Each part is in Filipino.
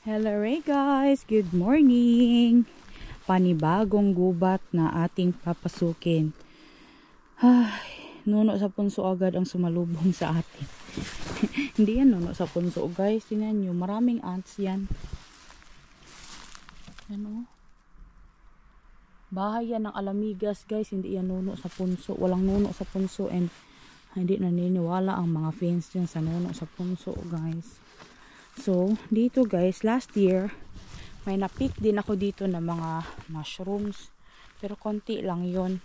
Hello guys, good morning. Panibagong gubat na ating papasukin. Ay, nuno sa punso agad ang sumalubong sa atin. Hindi yan nuno sa punso guys, tingnan nyo, maraming ants yan. Ano? Bahay yan ng alamigas guys, hindi yan nuno sa punso. Walang nuno sa punso and hindi naniniwala ang mga fans dyan sa nuno sa punso guys. So, dito guys, last year, may na-pick din ako dito ng mga mushrooms. Pero konti lang yon.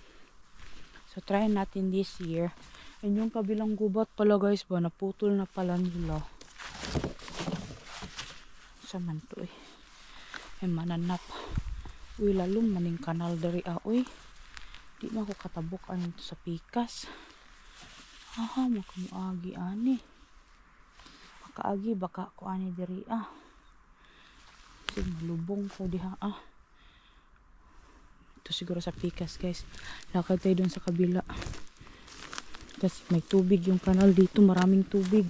So, try natin this year. And yung kabilang gubat pala guys ba, naputol na pala nila. Saman to eh. Ay mananap. Uy, lalong maning kanal dari uy. Di na ako katabok ano ito sa pikas. Aha, makamuagi ani. Kaagi baka ko ani diri so malubong ko diha ito siguro sa pikas guys. Lakad tayo dun sa kabila kasi may tubig yung kanal dito, maraming tubig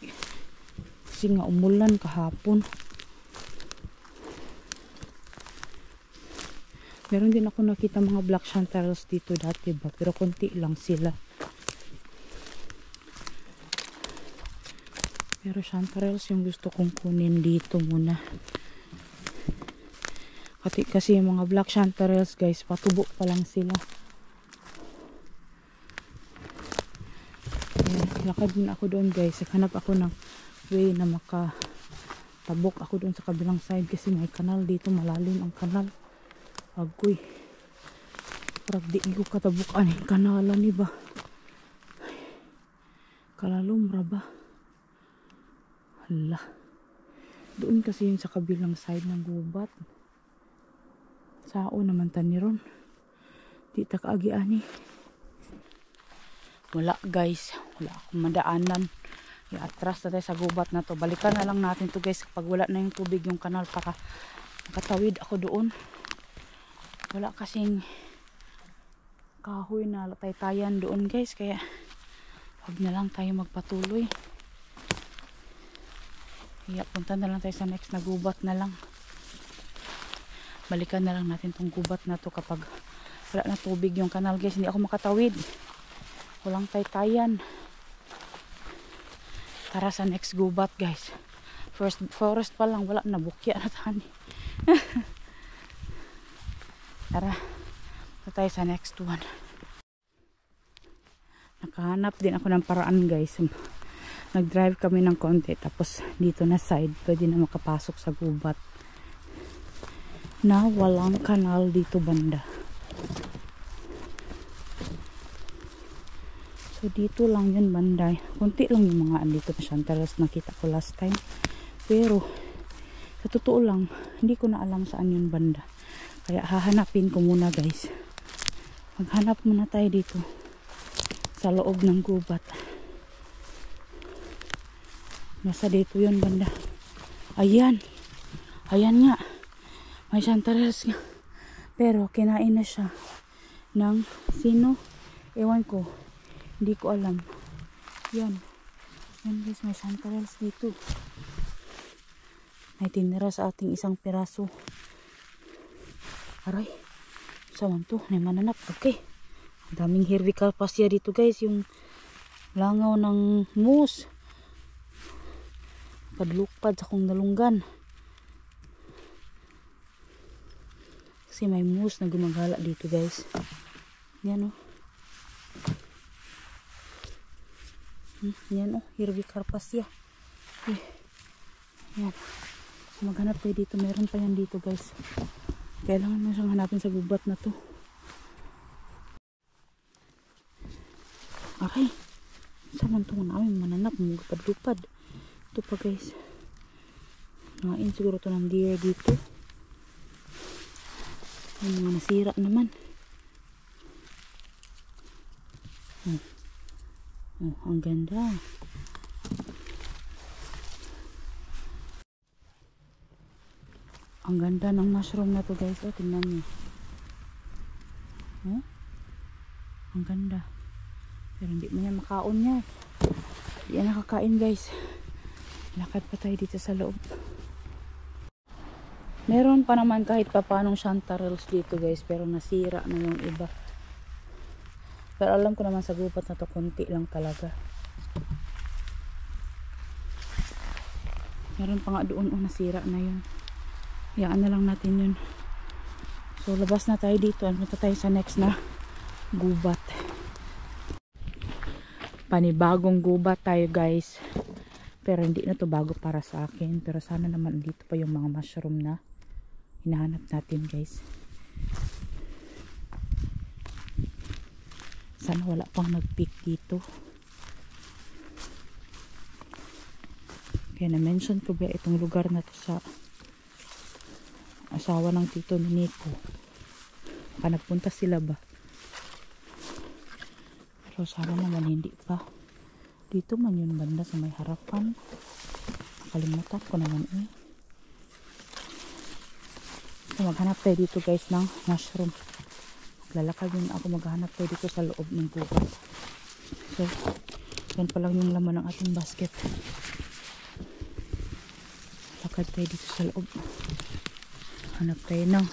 kasi nga umulan kahapon. Meron din ako nakita mga black chanterelles dito dati ba, pero konti lang sila. Pero chanterelles yung gusto kong kunin dito muna. Kasi yung mga black chanterelles guys, patubo pa lang sila. Ayan, lakad din ako doon guys. Hanap ako ng way na makatabok ako doon sa kabilang side. Kasi may kanal dito, malalim ang kanal. Agoy. Parang di ko katabukan yung kanalan iba. Kalalumra ba? Hala. Doon kasi yun sa kabilang side ng gubat. Sao naman taniron. Di ta kaagi ani. Wala guys. Wala akong madaanan. I-atras na tayo sa gubat na to. Balikan na lang natin to guys. Pag wala na yung tubig yung kanal para makatawid ako doon. Wala kasing kahoy na latay-tayan doon guys. Kaya wag na lang tayo magpatuloy. Kaya punta na lang tayo sa next na gubat na lang. Balikan na lang natin tong gubat na to kapag wala na tubig yung kanal guys. Hindi ako makatawid. Walang taytayan. Tara sa next gubat guys. First forest pa lang, wala na bukya na tani. Tara. Punta tayo sa next one. Nakahanap din ako ng paraan guys. Nag-drive kami ng konti, tapos dito na side pwede na makapasok sa gubat na walang kanal dito banda. So dito lang yun banda. Konti lang yung mga andito na chanterelles nakita ko last time, pero sa totoo lang hindi ko na alam saan yun banda, kaya hahanapin ko muna guys. Maghanap muna tayo dito sa loob ng gubat. Nasa dito yun banda. Ayan. Ayan nga. May chanterelles nga. Pero kinain na siya ng sino? Ewan ko. Hindi ko alam. Yan. Yan guys, may chanterelles dito. May tinira sa ating isang piraso. Aray. Saman to. May mananap. Okay. Ang daming herbikalpasya dito guys. Yung langaw ng moose. Padlukpad sa kong nalunggan kasi may moose na gumagala dito guys. Yan o. Yan o, herbicarpacea. Yan. So, maghanap tayo dito, meron pa yan dito guys. Kailangan mo siyang hanapin sa gubat na to. Okay, saan man itong namin mananap, magpadlupad. Ito pa guys. Ngain siguro ito ng deer dito. Yung mga nasira naman. Oh, ang ganda. Ang ganda ng mushroom na to guys. Oh, tingnan niyo. Oh, ang ganda. Pero hindi mo yan makaon yan. Hindi yan nakakain guys. Lakad pa tayo dito sa loob. Meron pa naman kahit pa paanong chanterelles dito guys, pero nasira na yung iba. Pero alam ko naman sa gubat na to, konti lang talaga. Meron pa nga doon, nasira na yun. Hayaan na lang natin yun. So labas na tayo dito, punta tayo sa next na gubat. Panibagong gubat tayo guys. Pero hindi na to bago para sa akin. Pero sana naman dito pa yung mga mushroom na hinahanap natin guys. Sana wala pang nag-pick dito. Kaya na-mention ko ba itong lugar na to sa asawa ng tito ni Nico. Baka nagpunta sila ba? Pero sana naman hindi pa. Dito man yun banda sa may harapan. Nakalimutan ko naman eh. So maghanap tayo dito guys ng mushroom. Maglalakad yun ako, maghanap tayo dito sa loob ng gubat. So yan pa lang yung laman ng ating basket. Lakad tayo dito sa loob. Hanap tayo ng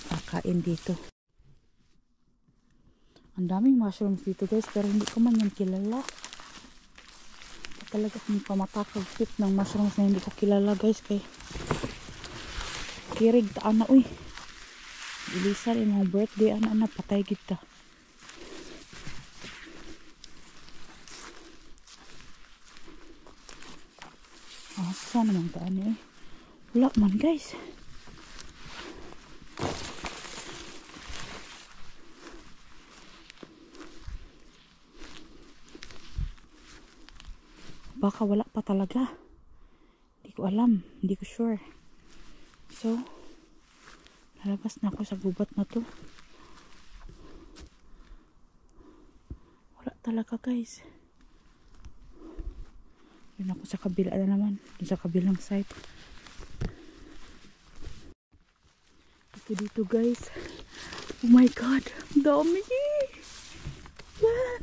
kakain dito. Ang daming mushrooms dito guys, pero hindi ko man yan kilala. Talaga kung pamatakag-tip ng mushrooms na hindi ko kilala guys. Kay kirig taan na uy. Ilisan yung mga birthday ana patay kita. Saan naman taan eh? Wala man guys. Baka wala pa talaga. Hindi ko alam. Hindi ko sure. So, lalabas na ako sa gubat na to. Wala talaga guys. Yun ako sa kabila na naman. Yun sa kabilang side. Dito guys. Oh my god. Ang dami. Yan.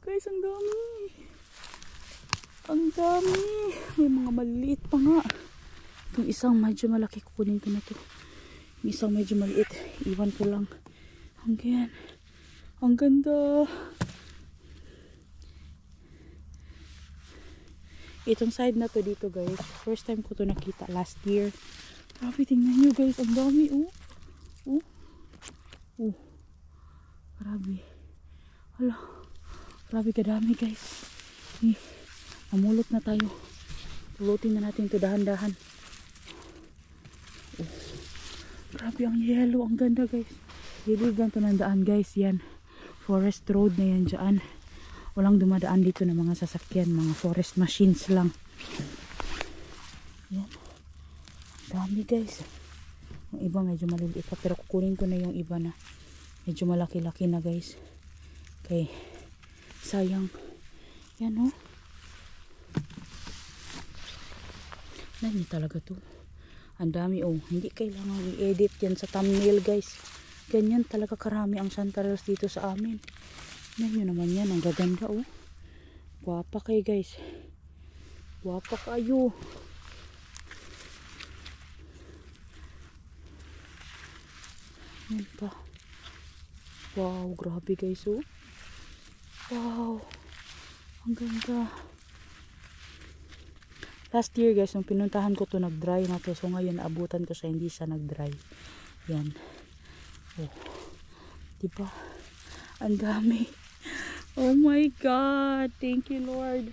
Guys, ang dami. Ang dami. May mga maliit pa nga. Itong isang medyo malaki, kukunin ko na to. Yung isang medyo maliit, iwan ko lang. Hanggang. Ang ganda. Itong side na to dito guys. First time ko to nakita last year. Grabe, tingnan nyo guys. Ang dami oh. Oh. Oh. Grabe. Hala. Grabe kadami guys. Mamulot na tayo. Pulutin na natin ito dahan-dahan. Oh. Grabe ang yellow. Ang ganda guys. Diligan to ng daan guys. Yan. Forest road na yan dyan. Walang dumadaan dito ng mga sasakyan. Mga forest machines lang. Yan. Dami guys. Yung iba medyo maliliit pa. Pero kukunin ko na yung iba na medyo malaki-laki na guys. Okay. Sayang. Yan oh. Nani talaga to. Ang dami oh. Hindi kailangan i-edit yan sa thumbnail guys. Ganyan talaga karami ang chanterelles dito sa amin. Tignan nyo naman yan. Ang gaganda oh. Guwapa kayo guys. Guwapa kayo. Yan pa. Wow. Grabe guys oh. Wow. Ang ganda. Last year guys, nung pinuntahan ko to nag-dry na to. So ngayon naabutan ko siya, hindi siya nag-dry. Yan. Oh. Diba? Ang dami. Oh my God. Thank you Lord.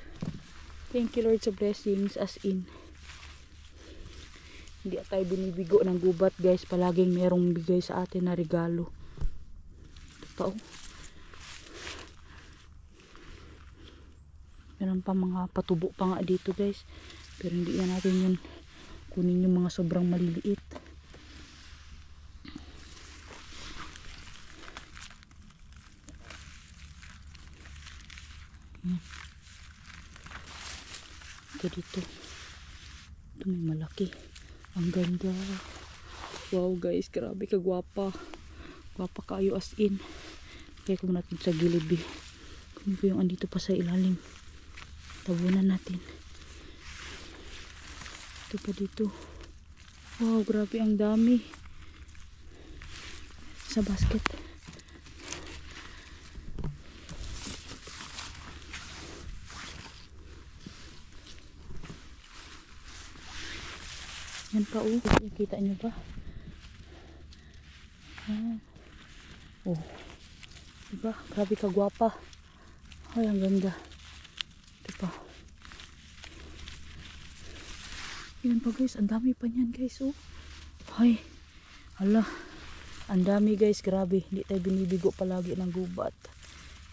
Thank you Lord sa blessings. As in. Hindi tayo binibigo ng gubat guys. Palaging merong bigay sa atin na regalo. Ito pa oh. Meron pa mga patubo pa nga dito guys. Pero hindi na natin yun kunin yung mga sobrang maliliit. Yan. Ito dito. Ito may malaki. Ang ganda. Wow guys, grabe ka gwapa. Gwapa kayo as in. Kaya ko natin sa gilid eh. Kunin ko yung andito pa sa ilalim. Tabunan natin. Ito pa dito. Wow, grabe ang dami. Sa basket. Yan pa oh. Kita nyo ba? Yan. Oh. Diba? Grabe ka gwapa. Ay, ang ganda. Diba? Yan pa guys. Ang dami pa niyan guys oh. Ay. Hala. Ang dami guys. Grabe. Hindi tayo binibigo palagi ng gubat.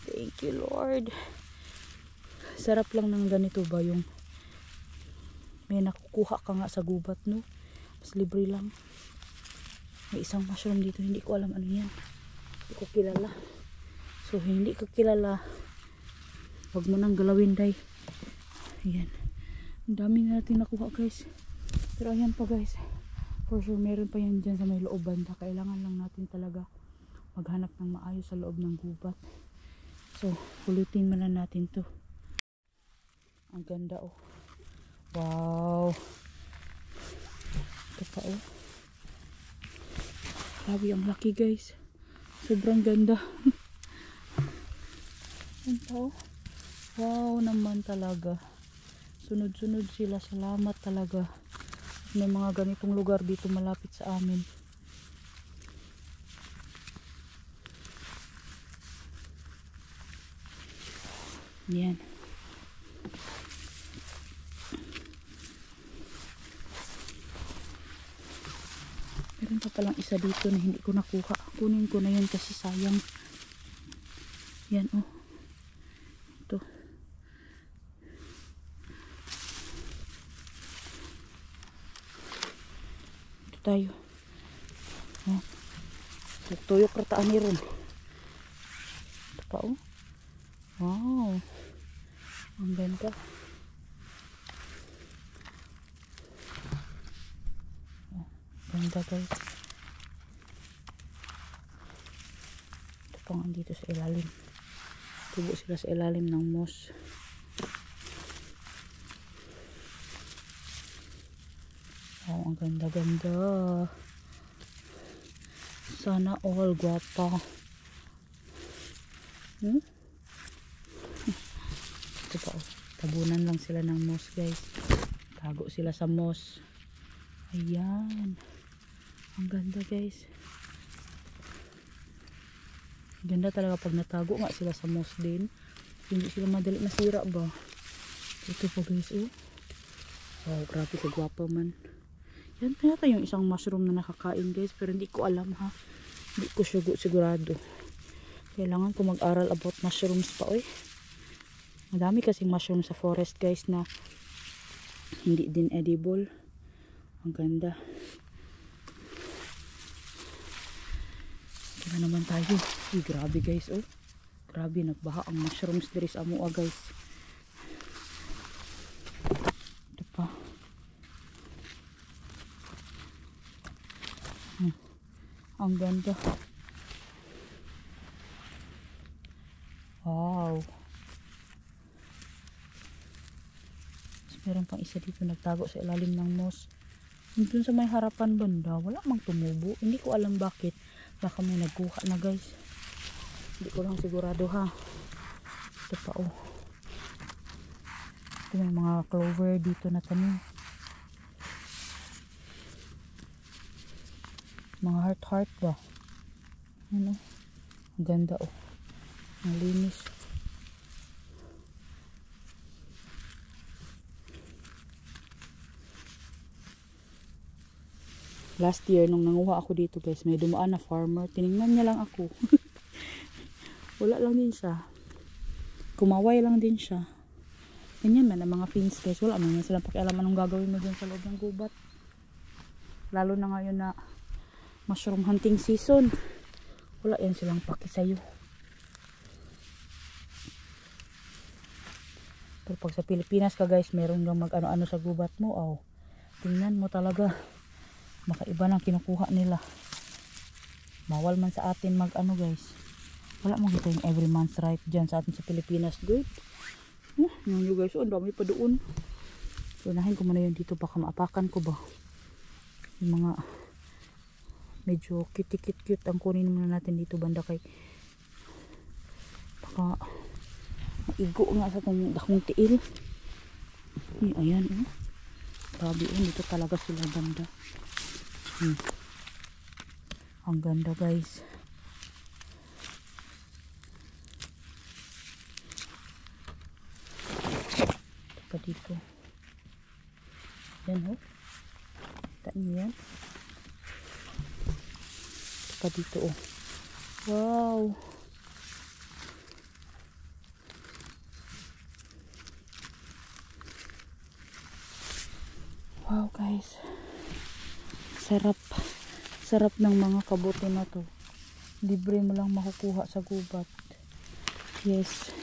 Thank you Lord. Sarap lang ng ganito ba yung may nakukuha ka nga sa gubat no. Mas libre lang. May isang mushroom dito. Hindi ko alam ano yan. Hindi ko kilala. So hindi ko kilala. Huwag mo nang galawin day. Ayan. Ang dami na natin nakuha guys. Pero ayan pa guys. For sure meron pa yan dyan sa may loob banda. Kailangan lang natin talaga maghanap ng maayos sa loob ng gubat. So pulutin man na natin to. Ang ganda oh. Wow. Ito pa oh. Grabe ang laki guys. Sobrang ganda. Yan pa oh. Wow naman talaga. Sunod-sunod sila. Salamat talaga. May mga ganitong lugar dito malapit sa amin. Yan. Meron pa palang isa dito na hindi ko nakuha. Kunin ko na yun kasi sayang. Yan oh. Ito. Ito tayo. Oh. Tuyok rataan ni ron. Ito pa oh. Wow. Ang ganda. Ganda guys. Ito pang andito sa ilalim. Tubo sila sa ilalim ng moss. Oh, ang ganda ganda. Sana all guwapa. Ito pa oh. Tabunan lang sila ng moss guys. Tago sila sa moss. Ayan. Ang ganda guys. Ganda talaga pag natago nga sila sa moss din. Hindi sila madali masira ba. Ito po guys oh. Wow, grabe kagwapa man. Yan yata yung isang mushroom na nakakain guys. Pero hindi ko alam ha. Hindi ko sigurado. Kailangan ko mag-aral about mushrooms pa oy. Madami kasing mushroom sa forest guys na hindi din edible. Ang ganda. Kaya naman tayo. Uy, grabe guys oh. Grabe nagbaha ang mushrooms diri sa amoa guys. Ito pa. Ang ganda. Wow. Meron pang isa dito nagtago sa ilalim ng moss. Dun sa may harapan banda, wala mang tumubo. Hindi ko alam bakit. Baka may nagkuha na guys. Hindi ko lang sigurado ha. Ito pa oh. Ito may mga clover dito na tanim. Mga heart ba? Ano? Ang ganda oh. Ang linis. Last year nung nanguha ako dito guys, may dumaan na farmer. Tiningnan niya lang ako. Wala lang din siya. Kumaway lang din siya. Ganyan man ang mga fins guys. Wala man silang pakialam anong gagawin mo dyan sa loob ng gubat. Lalo na ngayon na mushroom hunting season. Wala yan silang paki sa'yo. Pero pag sa Pilipinas ka guys, meron kang mag ano-ano sa gubat mo. Oh, tingnan mo talaga. Makaiba ng kinukuha nila. Bawal man sa atin mag ano guys. Wala mo kita yung every month's right dyan sa atin sa Pilipinas. Good. Yan guys. Oh, ang dami pa doon. So, unahin ko muna yun dito. Baka maapakan ko ba. yung mga medyo cute ang kunin muna natin dito banda kay baka maigo nga sa itong dakong tiil. Ayan grabe dito talaga sila banda. Ang ganda guys. Ito dito. Yan kita nyo yan. Ito dito wow. Wow guys, sarap ng mga kabuti na to. Libre mo lang makukuha sa gubat. Yes.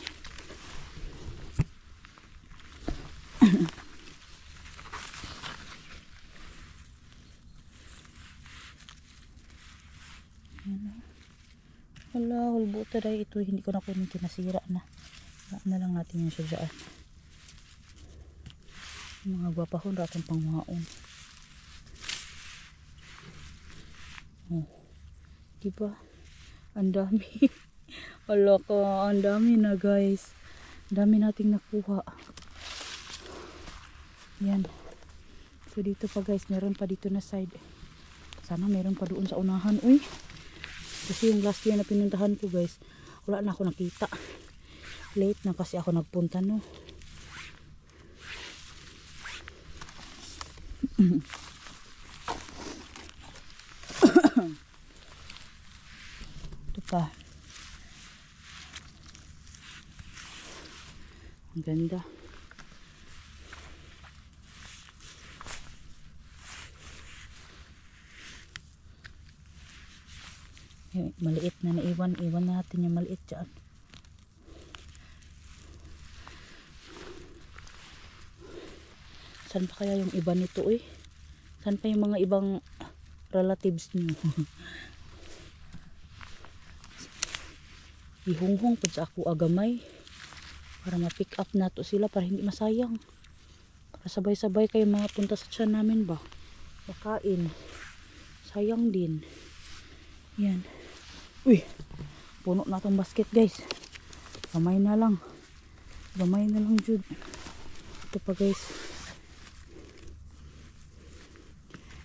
Wala, hulbuta dahil ito hindi ko na kunin, kinasira na. Na lang natin yung siya dyan. Mga gwapahon ratong pangwaon. Diba? Ang dami. Wala ka, ang dami na guys. Ang dami nating nakuha. Yan. So dito pa guys, meron pa dito na side. Sana meron pa doon sa unahan. Uy. Kasi yung last year na pinuntahan ko guys, wala na ako nakita. Late na kasi ako nagpunta no. Ito pa. Ang ganda. Maliit na naiwan. Iwan natin yung maliit dyan. Saan pa kaya yung iba nito Saan pa yung mga ibang relatives niyo? Ihunghong pa sa ako agamay. Para ma-pick up na to sila. Para hindi masayang. Para sabay-sabay kayo mga punta sa tiyan namin ba? Pakain. Sayang din. Yan. Uy, puno na itong basket guys. Gamay na lang. Gamay na lang Jude. Ito pa guys.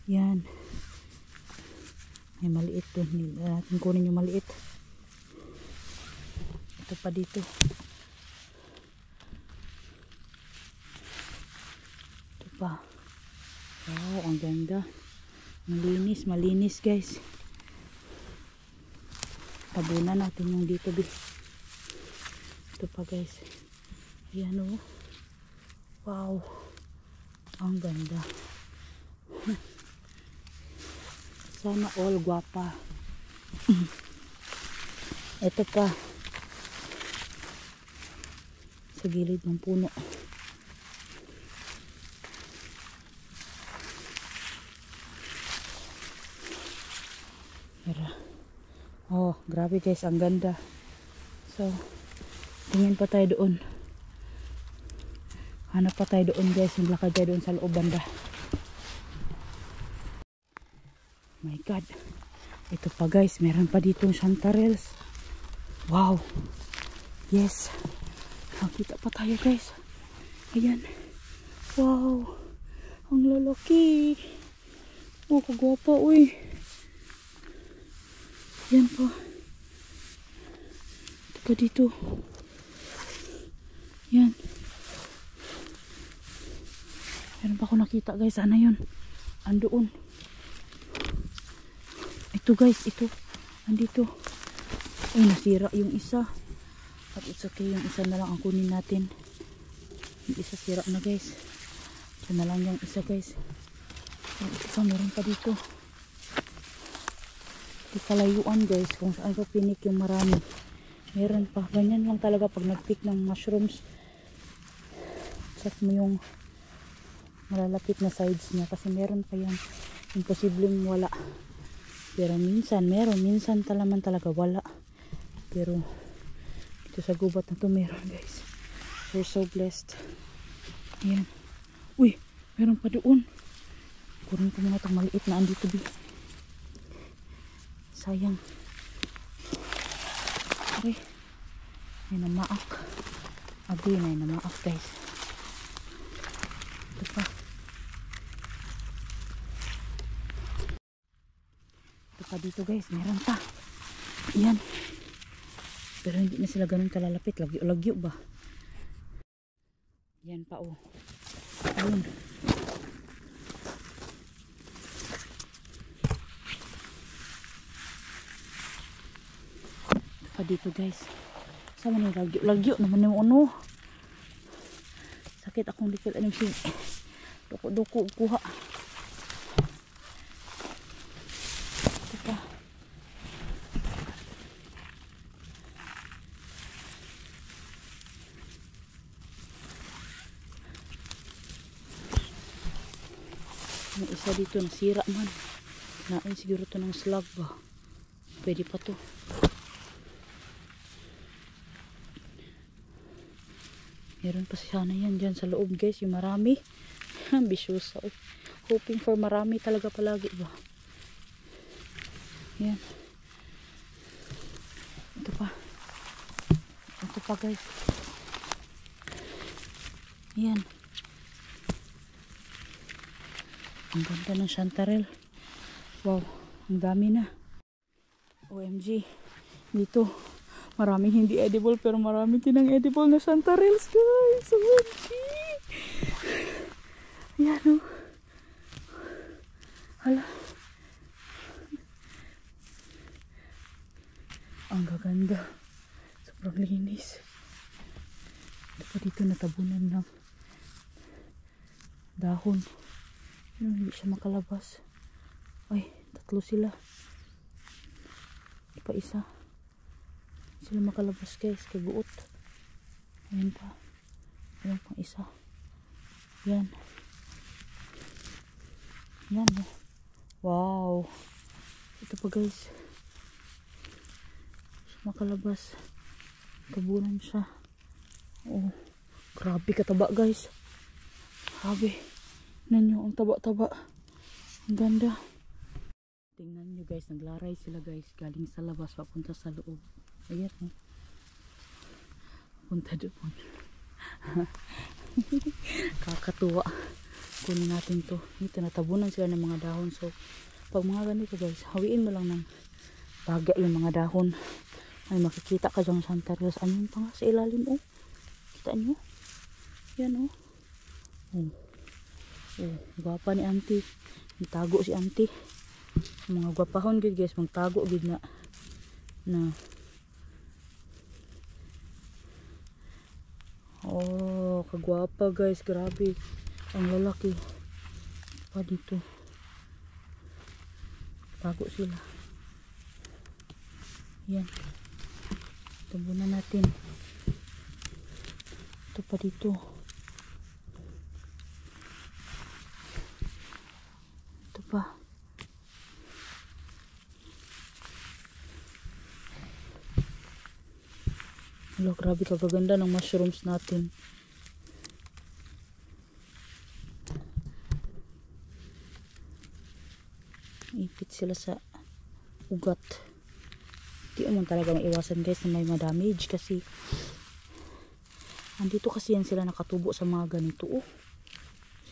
Yan. May maliit to. Hindi natin kunin yung maliit. Ito pa dito. Ito pa. Wow, ang ganda. Malinis, malinis guys. Tabunan natin yung dito ito pa guys. Ayan wow, ang ganda. Sana all guwapa. Ito pa sa gilid ng puno. Oh, grabe guys, ang ganda. So, tingin pa tayo doon. Hanap pa tayo doon guys, maglakad tayo doon sa loob banda. My God. Ito pa guys, meron pa ditong chanterelles. Wow. Yes. Nakita pa tayo guys. Ayan. Wow. Ang lalaki. Oh, kagwapa uy. Yan pa. Ito pa dito. Yan. Meron pa ako nakita guys. Sana yun. Andoon. Ito guys. Ito. Andito. Ay nasira yung isa. At it's okay. Yung isa na lang ang kunin natin. Yung isa sira na guys. Ito na lang yung isa guys. Yung isa meron pa dito. Di kalayuan guys kung saan ko pinik yung marami. Meron pa. Ganyan lang talaga pag nagpick ng mushrooms. Check mo yung malalapit na sides niya kasi meron pa yan. Imposibleng wala. Pero minsan meron. Minsan talaman talaga wala. Pero dito sa gubat na to meron guys. We're so blessed. Ayan. Uy! Meron pa doon. Kunin ko muna itong maliit na andito bi. Sayang. Aray. May namaak. Abi na yung namaak guys. Ito pa. Ito pa dito guys. Meron pa. Yan. Pero hindi na sila ganun kalalapit. Lagyo ba? Yan pa oh. Ayun. Pa dito guys. Sama ni lagyo naman yung ano. Sakit akong likod anong si duko kuha. Ito pa. May isa dito nasira man. Nain siguro to ng slug ba. Pwede pa to. Meron pa sana yan dyan sa loob guys. Yung marami. Ambisyosa. Hoping for marami talaga palagi ba. Yan. Ito pa. Ito pa guys. Yan. Ang ganda ng chanterelle. Wow. Ang dami na. OMG. Dito. Maraming hindi edible pero maraming tinang edible na chanterelles guys. OMG. Ayan o. Hala. Ang gaganda. Sobrang linis. Ito pa dito natabunan ng dahon. Pero hindi siya makalabas. Ay, tatlo sila. Ito pa isa. Sila makalabas guys, kay buot. Ayan pa. Ayan pang isa. Yan. Yan oh. Wow. Ito pa guys. Makalabas. Tabunan siya. Oh. Grabe kataba guys. Grabe. Nanyo ang taba-taba. Ang ganda. Tingnan nyo guys, naglaray sila guys. Galing sa labas, papunta sa loob. Ayan oh. Punta doon. Kakatuwa. Kunin natin to. Ito, natabunan sila ng mga dahon. So, pag mga ganito guys, hawiin mo lang ng baga yung mga dahon. Ay, makikita ka dyan chanterelles. Ano pa nga sa ilalim oh. Kita nyo? Yan oh. Oh. Oh, gwapa ni auntie. Nagtago si auntie. Mga gwapahon gud guys, magtago gud na oh, kagwapa guys, grabe. Ang lalaki pa dito. Tago sila. Yan. Tabunan natin. Ito pa dito. Ito pa. Hello, grabe kagaganda ng mushrooms natin. Ipit sila sa ugat. Di naman talaga maiwasan guys na may ma-damage kasi andito kasi yan sila nakatubo sa mga ganito oh.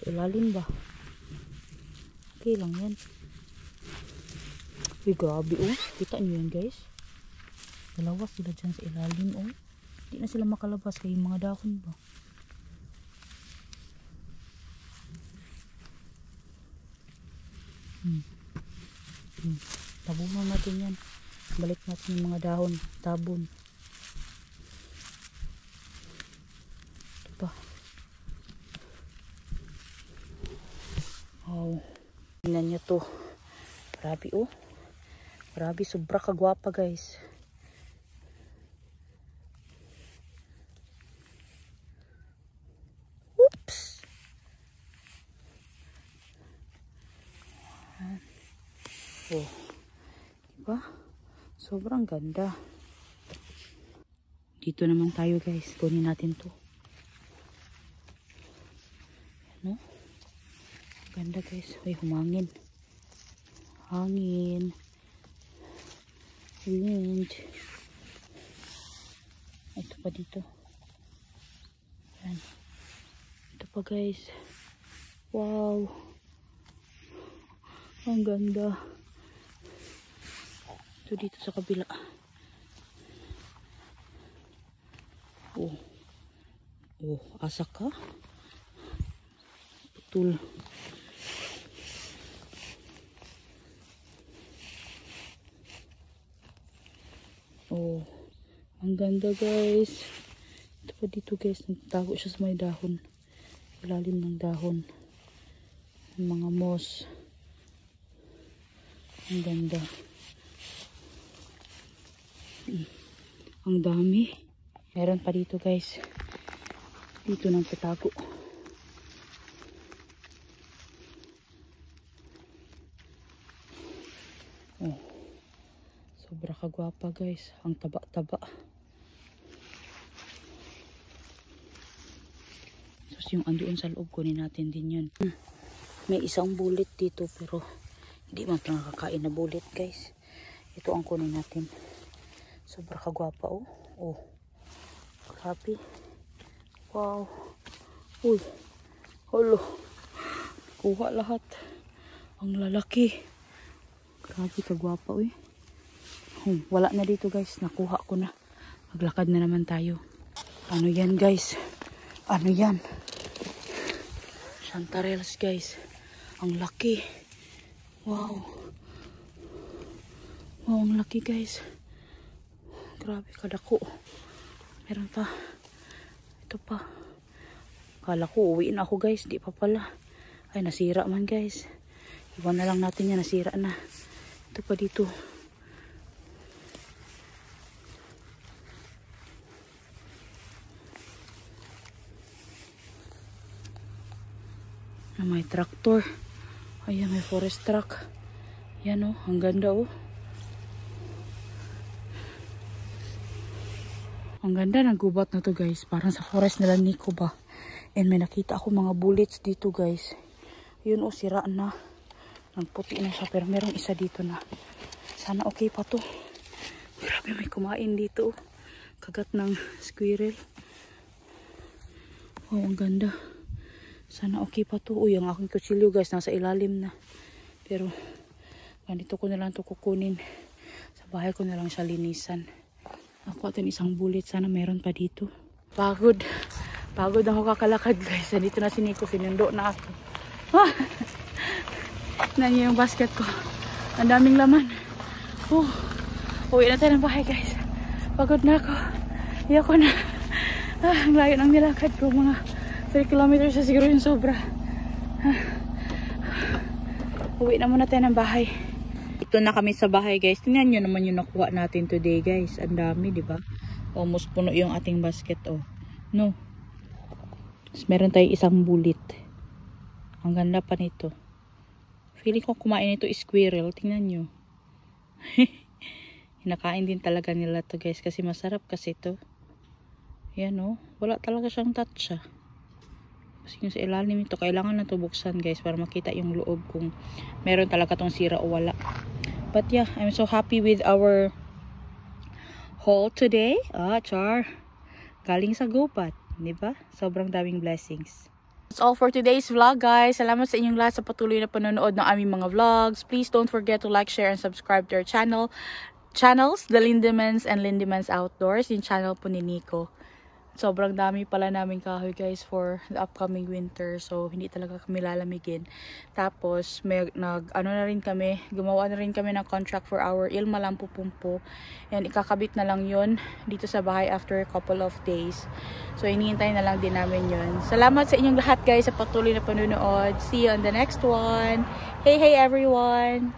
Sa ilalim ba? Okay lang yan. Uy, grabe oh. Kita nyo yan guys. Dalawa sila dyan sa ilalim oh. Hindi na sila makalabas kaya yung mga dahon ba. Tabunan natin yan. Balik natin yung mga dahon. Tabon. Ito pa. Wow. Tingnan nyo to. Grabe oh. Grabe, sobra kagwapa guys. Oops. Oh. Diba? Sobrang ganda. Dito naman tayo guys. Kunin natin to. Ano? ganda guys. Uy, humangin. Hangin. Wind. Ito pa dito. Yan. Ito pa guys. Wow. Ang ganda. Ito dito sa kabila. Oh. Oh, asa ka? Putul. Oh, ang ganda guys. Ito pa dito guys, nagtago siya sa may dahon. Ilalim ng dahon. Mga moss. Ang ganda. Ang dami. Meron pa dito guys. Dito nang patago. Oh. Sobra kagwapa guys. Ang taba-taba. Tapos yung andoon sa loob, kunin natin din yun. May isang bullet dito pero hindi man nakakain na bullet guys. Ito ang kunin natin. Sobra kagwapa oh. Oh. Grabe. Wow. Uy. Holo. Kuha lahat. Ang lalaki. Grabe kagwapa uy. Wala na dito guys. Nakuha ko na. Maglakad na naman tayo. Ano yan guys? Ano yan? Chanterelles guys. Ang laki. Wow. Wow, ang laki guys. Grabe kadako. Meron pa. Ito pa. Kala ko uwiin ako guys. Di pa pala. Ay nasira man guys. Iwan na lang natin yan. Nasira na. Ito pa dito. May traktor. Ayan, may forest truck. Yan oh, ang ganda oh. Ang ganda ng gubat na to guys. Parang sa forest nila Nico ba. And may nakita ako mga bullets dito guys. Yun oh, sira na. Nagputi na siya pero merong isa dito na. Sana okay pa to. Grabe, may kumain dito oh. Kagat ng squirrel. Oh, ang ganda. Sana okay pa to. Uy, ang aking kutsilyo guys, nasa ilalim na. Pero, ganito ko na lang to kukunin. Sa bahay ko na lang siya linisan. Ako atin isang bullet. Sana meron pa dito. Pagod. Pagod ako kakalakad guys. Dito na si Nico. Sinundo na ako. Ah! Nandiyan yung basket ko. Ang daming laman. Oh. Uwi na tayo ng bahay guys. Pagod na ako. Iyak ko na. Ah, ang layo ng nilakad ko. Mga 3 kilometers na siguro yung sobra. Uwi na muna tayo ng bahay. Ito na kami sa bahay guys. Tingnan nyo naman yung nakuha natin today guys. Ang dami, di ba? Almost puno yung ating basket oh. No. Tapos meron tayong isang bullet. Ang ganda pa nito. Feeling ko kumain ito squirrel. Tingnan nyo. Hinakain din talaga nila to guys. Kasi masarap kasi ito. Yan oh. Wala talaga siyang tatsa. Kasi yung sa ilalim ito, kailangan na ito buksan guys para makita yung loob kung meron talaga tong sira o wala. But yeah, I'm so happy with our haul today. Ah, char. Galing sa gubat, di ba? Sobrang daming blessings. That's all for today's vlog guys. Salamat sa inyong lahat sa patuloy na panonood ng aming mga vlogs. Please don't forget to like, share, and subscribe to our channels, The Lindemans and Lindemans Outdoors, yung channel po ni Nico. Sobrang dami pala namin kahoy guys for the upcoming winter. So, hindi talaga kami lalamigin. Tapos, gumawa na rin kami ng contract for our Ilma Lampu Pumpo. And ikakabit na lang yun dito sa bahay after a couple of days. So, hinihintay na lang din namin yun. Salamat sa inyong lahat guys sa patuloy na panunood. See you on the next one. Hey everyone!